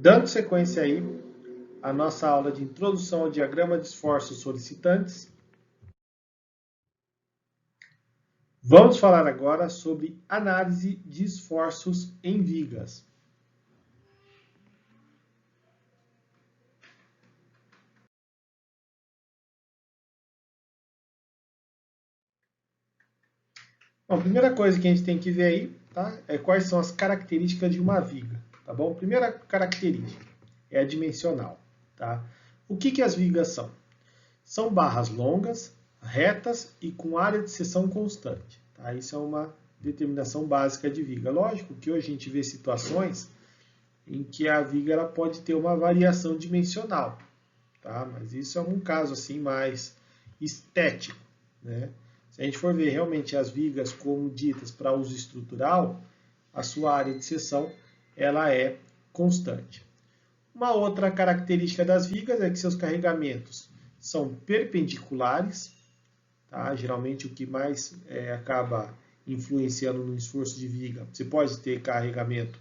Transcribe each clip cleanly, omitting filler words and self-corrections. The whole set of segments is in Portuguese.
Dando sequência aí à nossa aula de introdução ao diagrama de esforços solicitantes, vamos falar agora sobre análise de esforços em vigas. Bom, a primeira coisa que a gente tem que ver aí, tá, é quais são as características de uma viga, tá bom? Primeira característica é a dimensional, tá? O que as vigas são? São barras longas, retas e com área de seção constante, tá? Isso é uma determinação básica de viga. Lógico que hoje a gente vê situações em que a viga ela pode ter uma variação dimensional, tá? Mas isso é um caso assim mais estético, né? Se a gente for ver realmente as vigas como ditas para uso estrutural, a sua área de seção ela é constante. Uma outra característica das vigas é que seus carregamentos são perpendiculares, tá? Geralmente o que mais acaba influenciando no esforço de viga. Você pode ter carregamento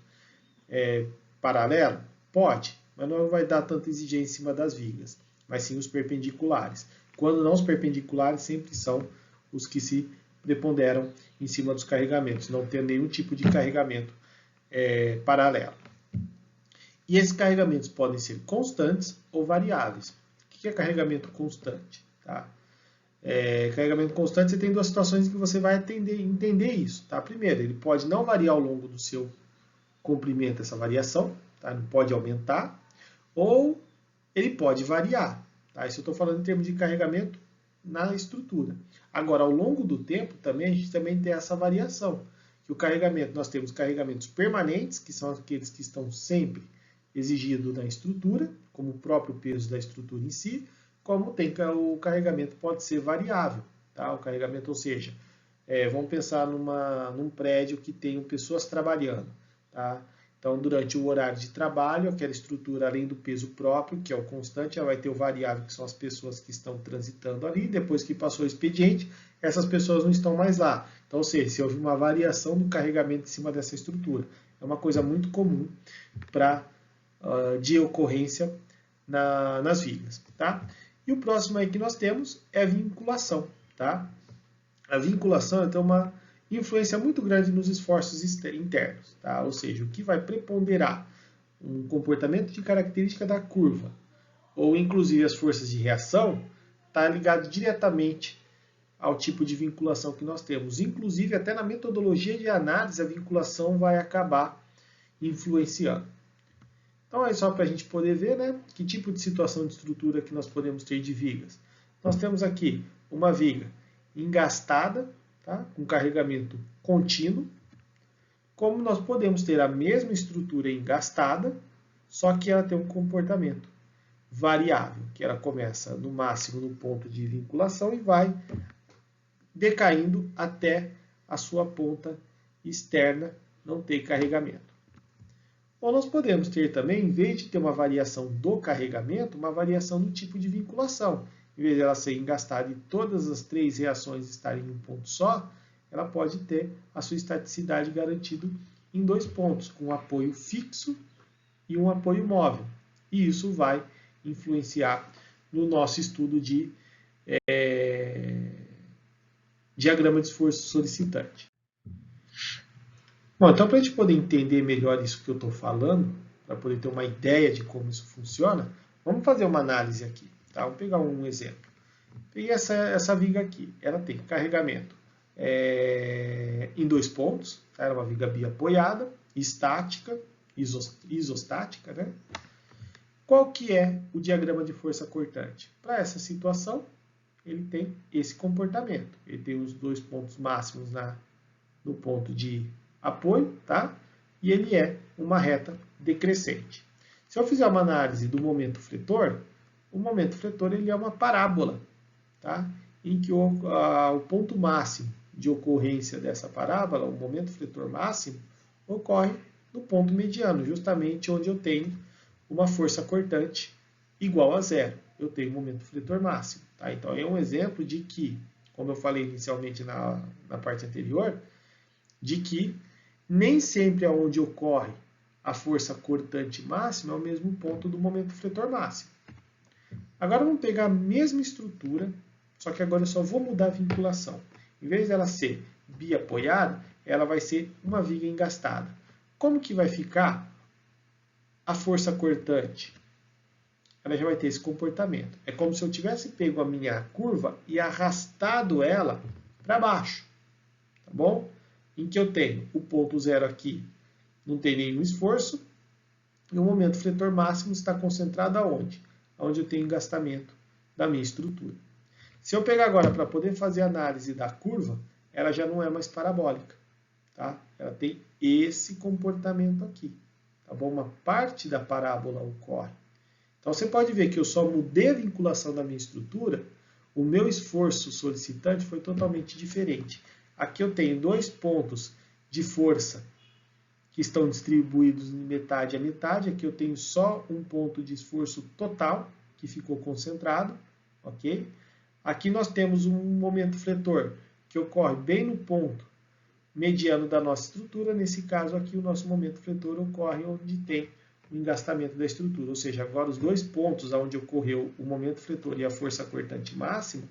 paralelo? Pode, mas não vai dar tanta exigência em cima das vigas, mas sim os perpendiculares. Quando não, os perpendiculares sempre são os que se preponderam em cima dos carregamentos, não tem nenhum tipo de carregamento paralelo. E esses carregamentos podem ser constantes ou variáveis. O que é carregamento constante? Tá? Carregamento constante, você tem duas situações em que você vai entender isso. Tá? Primeiro, ele pode não variar ao longo do seu comprimento, essa variação, tá? Não pode aumentar, ou ele pode variar. Tá? Isso eu estou falando em termos de carregamento na estrutura. Agora, ao longo do tempo, também a gente também tem essa variação. Que o carregamento, nós temos carregamentos permanentes, que são aqueles que estão sempre exigidos na estrutura, como o próprio peso da estrutura em si, como tem o carregamento pode ser variável. Tá? O carregamento, ou seja, vamos pensar num prédio que tem pessoas trabalhando. Tá? Então, durante o horário de trabalho, aquela estrutura, além do peso próprio, que é o constante, ela vai ter o variável, que são as pessoas que estão transitando ali. Depois que passou o expediente, essas pessoas não estão mais lá. Então, ou seja, se houve uma variação do carregamento em cima dessa estrutura. É uma coisa muito comum de ocorrência nas vigas. Tá? E o próximo aí que nós temos é a vinculação. Tá? A vinculação tem uma influência muito grande nos esforços internos, tá? Ou seja, o que vai preponderar um comportamento de característica da curva, ou inclusive as forças de reação, está ligado diretamente ao tipo de vinculação que nós temos. Inclusive, até na metodologia de análise, a vinculação vai acabar influenciando. Então, é só para a gente poder ver, né, que tipo de situação de estrutura que nós podemos ter de vigas. Nós temos aqui uma viga engastada, tá? Com carregamento contínuo, como nós podemos ter a mesma estrutura engastada, só que ela tem um comportamento variável, que ela começa no máximo no ponto de vinculação e vai decaindo até a sua ponta externa não ter carregamento. Ou nós podemos ter também, em vez de ter uma variação do carregamento, uma variação do tipo de vinculação. Em vez de ela ser engastada e todas as três reações estarem em um ponto só, ela pode ter a sua estaticidade garantida em dois pontos, com um apoio fixo e um apoio móvel. E isso vai influenciar no nosso estudo de diagrama de esforço solicitante. Bom, então para a gente poder entender melhor isso que eu estou falando, para poder ter uma ideia de como isso funciona, vamos fazer uma análise aqui. Tá? Vamos pegar um exemplo. Peguei essa viga aqui. Ela tem carregamento em dois pontos. Tá? Ela é uma viga biapoiada, estática, isostática. Né? Qual que é o diagrama de força cortante? Para essa situação, ele tem esse comportamento. Ele tem os dois pontos máximos no ponto de apoio, tá? E ele é uma reta decrescente. Se eu fizer uma análise do momento fletor, o momento fletor ele é uma parábola, tá? Em que o ponto máximo de ocorrência dessa parábola, o momento fletor máximo, ocorre no ponto mediano, justamente onde eu tenho uma força cortante igual a zero. Eu tenho o momento fletor máximo. Tá? Então, é um exemplo de que, como eu falei inicialmente na parte anterior, de que nem sempre aonde ocorre a força cortante máxima é o mesmo ponto do momento fletor máximo. Agora vamos pegar a mesma estrutura, só que agora eu só vou mudar a vinculação. Em vez dela ser biapoiada, ela vai ser uma viga engastada. Como que vai ficar a força cortante? Ela já vai ter esse comportamento. É como se eu tivesse pego a minha curva e arrastado ela para baixo. Tá bom? Em que eu tenho o ponto zero aqui, não tem nenhum esforço, e o momento fletor máximo está concentrado aonde? Onde eu tenho engastamento da minha estrutura. Se eu pegar agora para poder fazer a análise da curva, ela já não é mais parabólica. Tá? Ela tem esse comportamento aqui. Tá bom? Uma parte da parábola ocorre. Então você pode ver que eu só mudei a vinculação da minha estrutura, o meu esforço solicitante foi totalmente diferente. Aqui eu tenho dois pontos de força que estão distribuídos em metade a metade. Aqui eu tenho só um ponto de esforço total, que ficou concentrado. Ok? Aqui nós temos um momento fletor que ocorre bem no ponto mediano da nossa estrutura. Nesse caso aqui, o nosso momento fletor ocorre onde tem o engastamento da estrutura. Ou seja, agora os dois pontos onde ocorreu o momento fletor e a força cortante máxima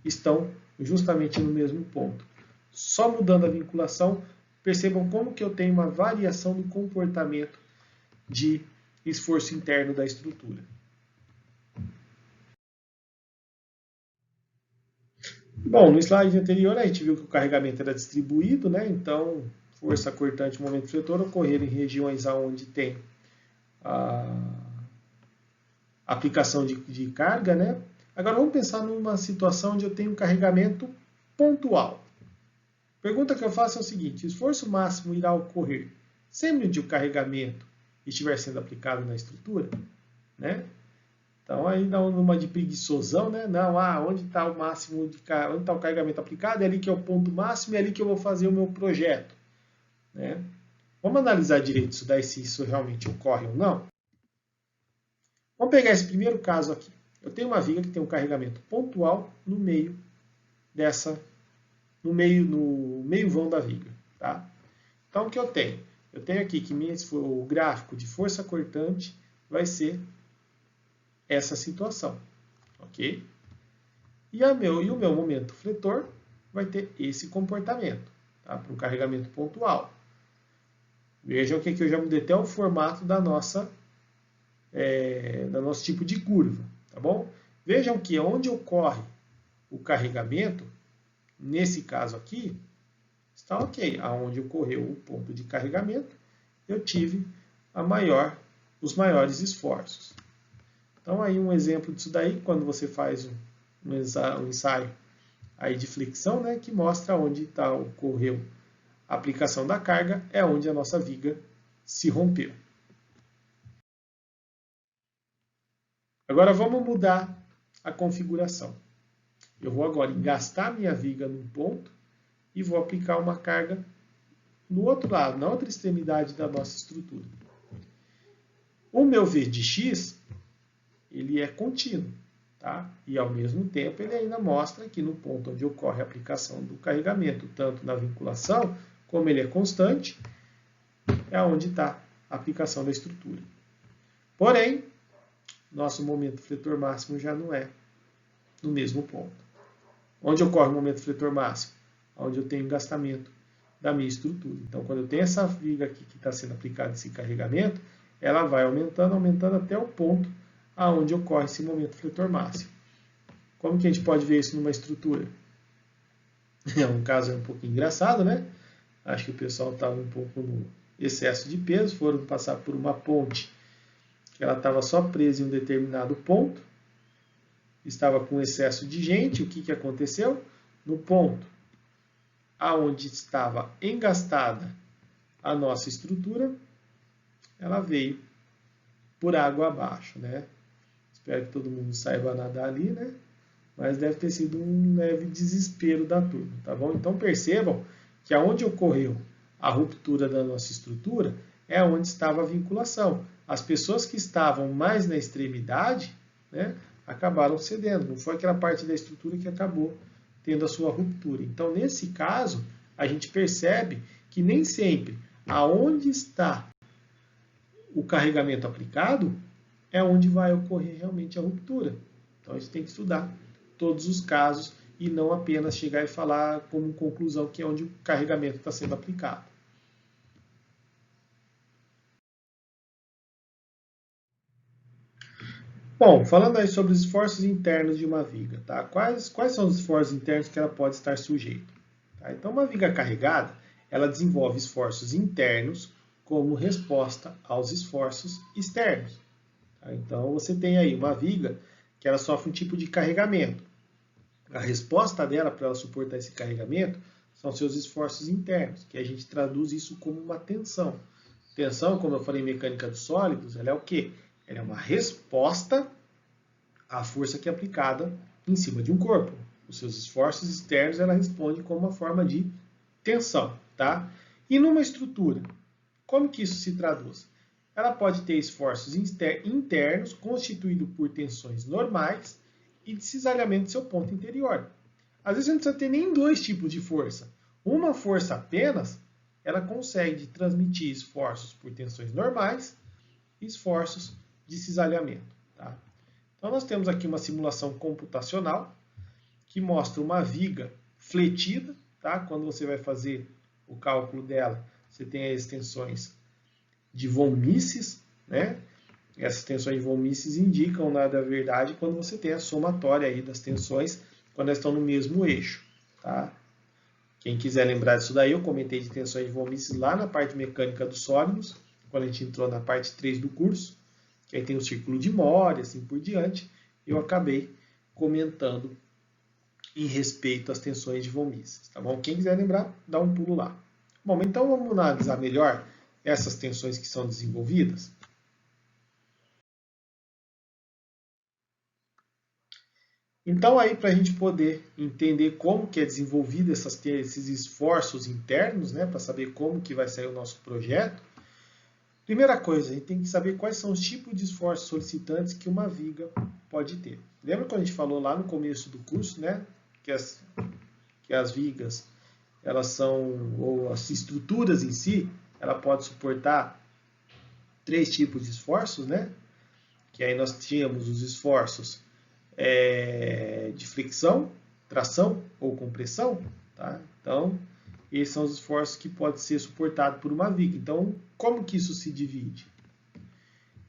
estão justamente no mesmo ponto. Só mudando a vinculação, percebam como que eu tenho uma variação do comportamento de esforço interno da estrutura. Bom, no slide anterior a gente viu que o carregamento era distribuído, né? Então, força cortante e momento fletor ocorreram em regiões onde tem a aplicação de carga, né? Agora vamos pensar numa situação onde eu tenho um carregamento pontual. A pergunta que eu faço é o seguinte: o esforço máximo irá ocorrer sempre que o carregamento estiver sendo aplicado na estrutura, né? Então aí dá uma de preguiçosão, né? Não, onde está o máximo onde está o carregamento aplicado, é ali que é o ponto máximo, é ali que eu vou fazer o meu projeto, né? Vamos analisar direito isso daí, se isso realmente ocorre ou não. Vamos pegar esse primeiro caso aqui. Eu tenho uma viga que tem um carregamento pontual no meio dessa, no meio vão da viga, tá? Então o que eu tenho? Eu tenho aqui que o gráfico de força cortante vai ser essa situação, ok? E o meu momento fletor vai ter esse comportamento, tá? Para um carregamento pontual. Vejam que aqui eu já mudei até o formato da nosso tipo de curva, tá bom? Vejam que onde ocorre o carregamento, nesse caso aqui, está ok. Aonde ocorreu o ponto de carregamento, eu tive os maiores esforços. Então, aí um exemplo disso daí, quando você faz um ensaio aí de flexão, né, que mostra onde ocorreu a aplicação da carga, é onde a nossa viga se rompeu. Agora vamos mudar a configuração. Eu vou agora engastar minha viga num ponto e vou aplicar uma carga no outro lado, na outra extremidade da nossa estrutura. O meu V de x, ele é contínuo, tá? E ao mesmo tempo ele ainda mostra que no ponto onde ocorre a aplicação do carregamento, tanto na vinculação, como ele é constante, é onde está a aplicação da estrutura. Porém, nosso momento fletor máximo já não é no mesmo ponto. Onde ocorre o momento fletor máximo? Onde eu tenho engastamento da minha estrutura. Então, quando eu tenho essa viga aqui que está sendo aplicado esse carregamento, ela vai aumentando, aumentando até o ponto aonde ocorre esse momento fletor máximo. Como que a gente pode ver isso numa estrutura? É um caso um pouco engraçado, né? Acho que o pessoal estava um pouco no excesso de peso, foram passar por uma ponte que ela estava só presa em um determinado ponto, estava com excesso de gente. O que aconteceu? No ponto aonde estava engastada a nossa estrutura, ela veio por água abaixo, né? Espero que todo mundo saiba nadar ali, né? Mas deve ter sido um leve desespero da turma, tá bom? Então percebam que aonde ocorreu a ruptura da nossa estrutura é onde estava a vinculação. As pessoas que estavam mais na extremidade, né, acabaram cedendo. Não foi aquela parte da estrutura que acabou tendo a sua ruptura. Então, nesse caso, a gente percebe que nem sempre aonde está o carregamento aplicado, é onde vai ocorrer realmente a ruptura. Então, a gente tem que estudar todos os casos e não apenas chegar e falar como conclusão que é onde o carregamento está sendo aplicado. Bom, falando aí sobre os esforços internos de uma viga, tá? Quais são os esforços internos que ela pode estar sujeita? Tá? Então, uma viga carregada, ela desenvolve esforços internos como resposta aos esforços externos. Tá? Então, você tem aí uma viga que ela sofre um tipo de carregamento. A resposta dela para ela suportar esse carregamento são seus esforços internos, que a gente traduz isso como uma tensão. Tensão, como eu falei em mecânica dos sólidos, ela é o quê? Ela é uma resposta à força que é aplicada em cima de um corpo. Os seus esforços externos, ela responde como uma forma de tensão, tá? E numa estrutura, como que isso se traduz? Ela pode ter esforços internos constituídos por tensões normais e de cisalhamento do seu ponto interior. Às vezes você não precisa ter nem dois tipos de força. Uma força apenas, ela consegue transmitir esforços por tensões normais e esforços de cisalhamento. Tá? Então nós temos aqui uma simulação computacional que mostra uma viga fletida. Tá? Quando você vai fazer o cálculo dela, você tem as tensões de von Mises, né? Essas tensões de von Mises indicam, na verdade, quando você tem a somatória aí das tensões, quando elas estão no mesmo eixo. Tá? Quem quiser lembrar disso daí, eu comentei de tensões de von Mises lá na parte mecânica dos sólidos, quando a gente entrou na parte 3 do curso, que aí tem o círculo de Moore, assim por diante, eu acabei comentando em respeito às tensões de von Mises. Tá bom? Quem quiser lembrar, dá um pulo lá. Bom, então vamos analisar melhor essas tensões que são desenvolvidas. Então, aí, para a gente poder entender como que é desenvolvido esses esforços internos, né, para saber como que vai sair o nosso projeto, primeira coisa, a gente tem que saber quais são os tipos de esforços solicitantes que uma viga pode ter. Lembra quando a gente falou lá no começo do curso, né, que as vigas, elas são, ou as estruturas em si, ela pode suportar 3 tipos de esforços, né, que aí nós tínhamos os esforços de fricção, tração ou compressão. Tá? Então, esses são os esforços que podem ser suportados por uma viga. Então, como que isso se divide?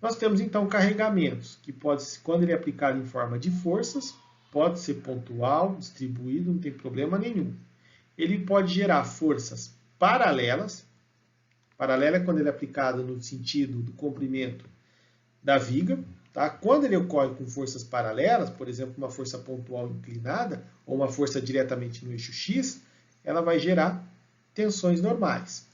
Nós temos, então, carregamentos, que pode, quando ele é aplicado em forma de forças, pode ser pontual, distribuído, não tem problema nenhum. Ele pode gerar forças paralelas. Paralela é quando ele é aplicado no sentido do comprimento da viga. Tá? Quando ele ocorre com forças paralelas, por exemplo, uma força pontual inclinada ou uma força diretamente no eixo X, ela vai gerar tensões normais.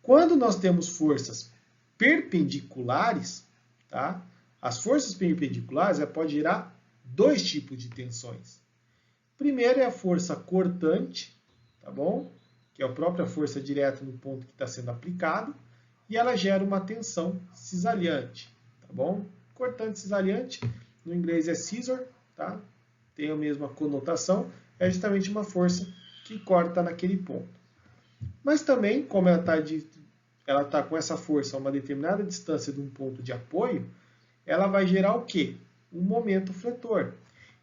Quando nós temos forças perpendiculares, tá? As forças perpendiculares podem gerar 2 tipos de tensões. Primeiro é a força cortante, tá bom? Que é a própria força direta no ponto que está sendo aplicado, e ela gera uma tensão cisalhante. Tá bom? Cortante cisalhante, no inglês é scissor, tá? Tem a mesma conotação, é justamente uma força que corta naquele ponto. Mas também, como ela está com essa força a uma determinada distância de um ponto de apoio, ela vai gerar o quê? Um momento fletor.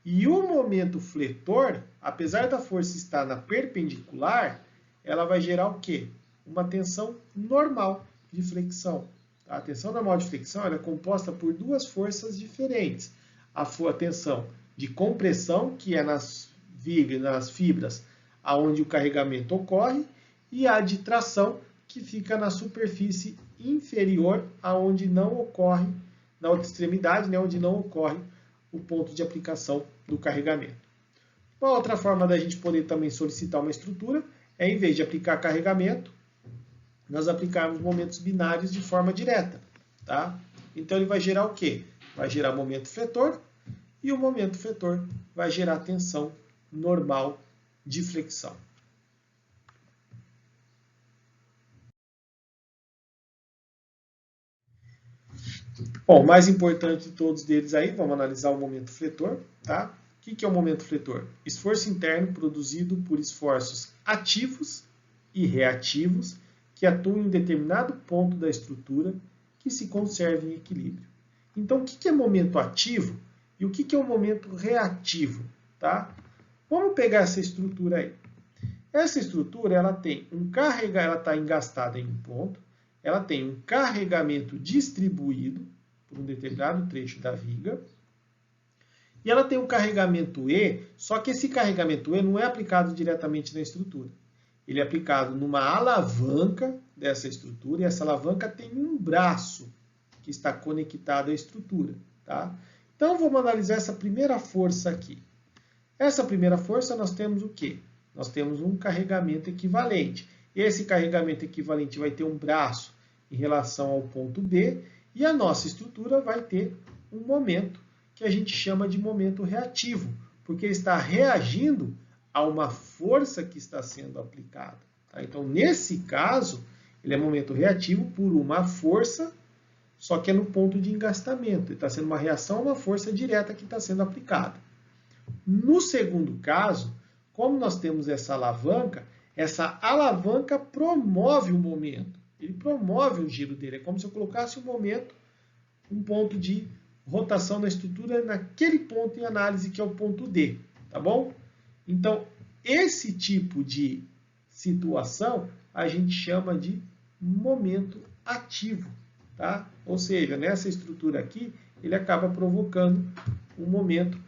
E o momento fletor, apesar da força estar na perpendicular, ela vai gerar o quê? Uma tensão normal de flexão. A tensão normal de flexão é composta por 2 forças diferentes. A tensão de compressão, que é nas fibras onde o carregamento ocorre, e a de tração, que fica na superfície inferior, aonde não ocorre, na outra extremidade, né, onde não ocorre o ponto de aplicação do carregamento. Uma outra forma da gente poder também solicitar uma estrutura é, em vez de aplicar carregamento, nós aplicarmos momentos binários de forma direta. Tá? Então ele vai gerar o quê? Vai gerar momento fletor, e o momento fletor vai gerar tensão normal de flexão. Bom, o mais importante de todos eles aí, vamos analisar o momento fletor. Tá? O que é o momento fletor? Esforço interno produzido por esforços ativos e reativos que atua em um determinado ponto da estrutura que se conserve em equilíbrio. Então, o que é momento ativo e o que é o momento reativo? Tá? Vamos pegar essa estrutura aí. Essa estrutura ela tem ela está engastada em um ponto, ela tem um carregamento distribuído por um determinado trecho da viga, e ela tem um carregamento E, só que esse carregamento E não é aplicado diretamente na estrutura. Ele é aplicado numa alavanca dessa estrutura, e essa alavanca tem um braço que está conectado à estrutura. Tá? Então, vamos analisar essa primeira força aqui. Essa primeira força nós temos o quê? Nós temos um carregamento equivalente. Esse carregamento equivalente vai ter um braço em relação ao ponto B, e a nossa estrutura vai ter um momento que a gente chama de momento reativo, porque ele está reagindo a uma força que está sendo aplicada. Tá? Então, nesse caso, ele é momento reativo por uma força, só que é no ponto de engastamento. Ele está sendo uma reação a uma força direta que está sendo aplicada. No segundo caso, como nós temos essa alavanca promove o momento. Ele promove o giro dele. É como se eu colocasse um momento, um ponto de rotação na estrutura naquele ponto em análise que é o ponto D. Tá bom? Então, esse tipo de situação a gente chama de momento ativo. Tá? Ou seja, nessa estrutura aqui, ele acaba provocando um momento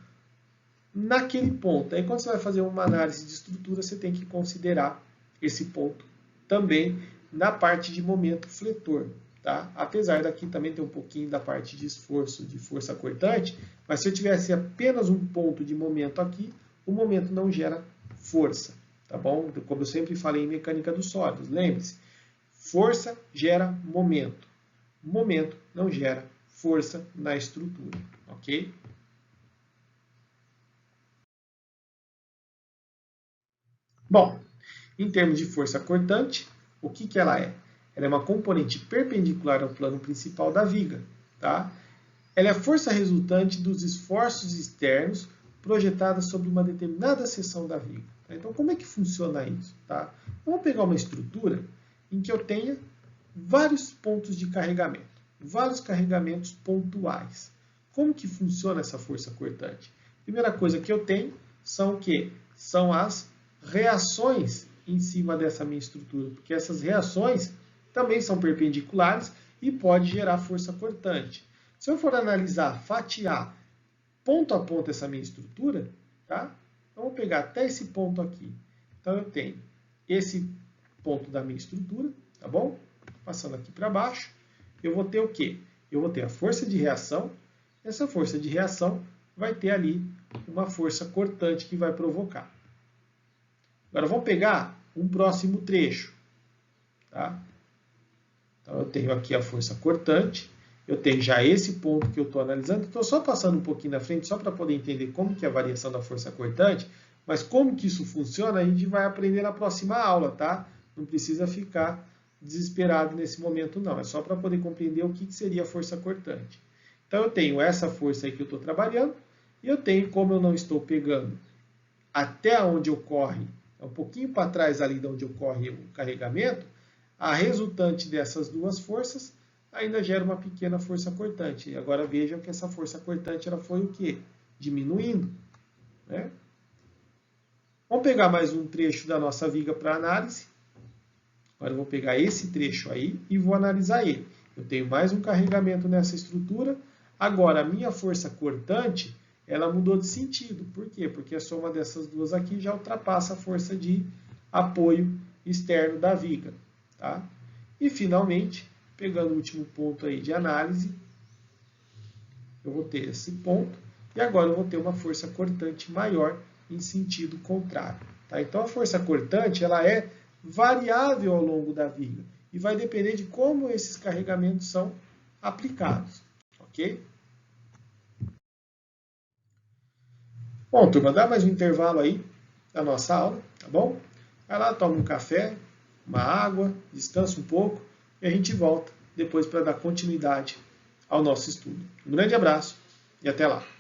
naquele ponto. Aí, quando você vai fazer uma análise de estrutura, você tem que considerar esse ponto também na parte de momento fletor. Tá? Apesar daqui também ter um pouquinho da parte de esforço, de força cortante, mas se eu tivesse apenas um ponto de momento aqui, o momento não gera força. Tá bom? Como eu sempre falei em mecânica dos sólidos, lembre-se, força gera momento. Momento não gera força na estrutura. Ok? Bom, em termos de força cortante, o que ela é? Ela é uma componente perpendicular ao plano principal da viga. Tá? Ela é a força resultante dos esforços externos projetados sobre uma determinada seção da viga. Tá? Então, como é que funciona isso? Tá? Vamos pegar uma estrutura em que eu tenha vários pontos de carregamento, vários carregamentos pontuais. Como que funciona essa força cortante? Primeira coisa que eu tenho são o quê? São as reações em cima dessa minha estrutura, porque essas reações também são perpendiculares e pode gerar força cortante. Se eu for analisar, fatiar ponto a ponto essa minha estrutura, tá? Então, vou pegar até esse ponto aqui. Então, eu tenho esse ponto da minha estrutura, tá bom? Passando aqui para baixo, eu vou ter o quê? Eu vou ter a força de reação. Essa força de reação vai ter ali uma força cortante que vai provocar. Agora, vamos pegar um próximo trecho. Tá? Então, eu tenho aqui a força cortante. Eu tenho já esse ponto que eu estou analisando. Estou só passando um pouquinho na frente, só para poder entender como que é a variação da força cortante. Mas como que isso funciona, a gente vai aprender na próxima aula, tá? Não precisa ficar desesperado nesse momento, não. É só para poder compreender o que seria a força cortante. Então, eu tenho essa força aí que eu estou trabalhando. E eu tenho, como eu não estou pegando até onde ocorre, um pouquinho para trás ali de onde ocorre o carregamento, a resultante dessas duas forças ainda gera uma pequena força cortante. E agora vejam que essa força cortante ela foi o quê? Diminuindo. Né? Vamos pegar mais um trecho da nossa viga para análise. Agora eu vou pegar esse trecho aí e vou analisar ele. Eu tenho mais um carregamento nessa estrutura. Agora, a minha força cortante, ela mudou de sentido. Por quê? Porque a soma dessas duas aqui já ultrapassa a força de apoio externo da viga. Tá? E, finalmente, pegando o último ponto aí de análise, eu vou ter esse ponto. E agora eu vou ter uma força cortante maior em sentido contrário. Tá? Então, a força cortante ela é variável ao longo da viga e vai depender de como esses carregamentos são aplicados. Ok? Bom, turma, dá mais um intervalo aí da nossa aula, tá bom? Vai lá, toma um café, uma água, descansa um pouco e a gente volta depois para dar continuidade ao nosso estudo. Um grande abraço e até lá!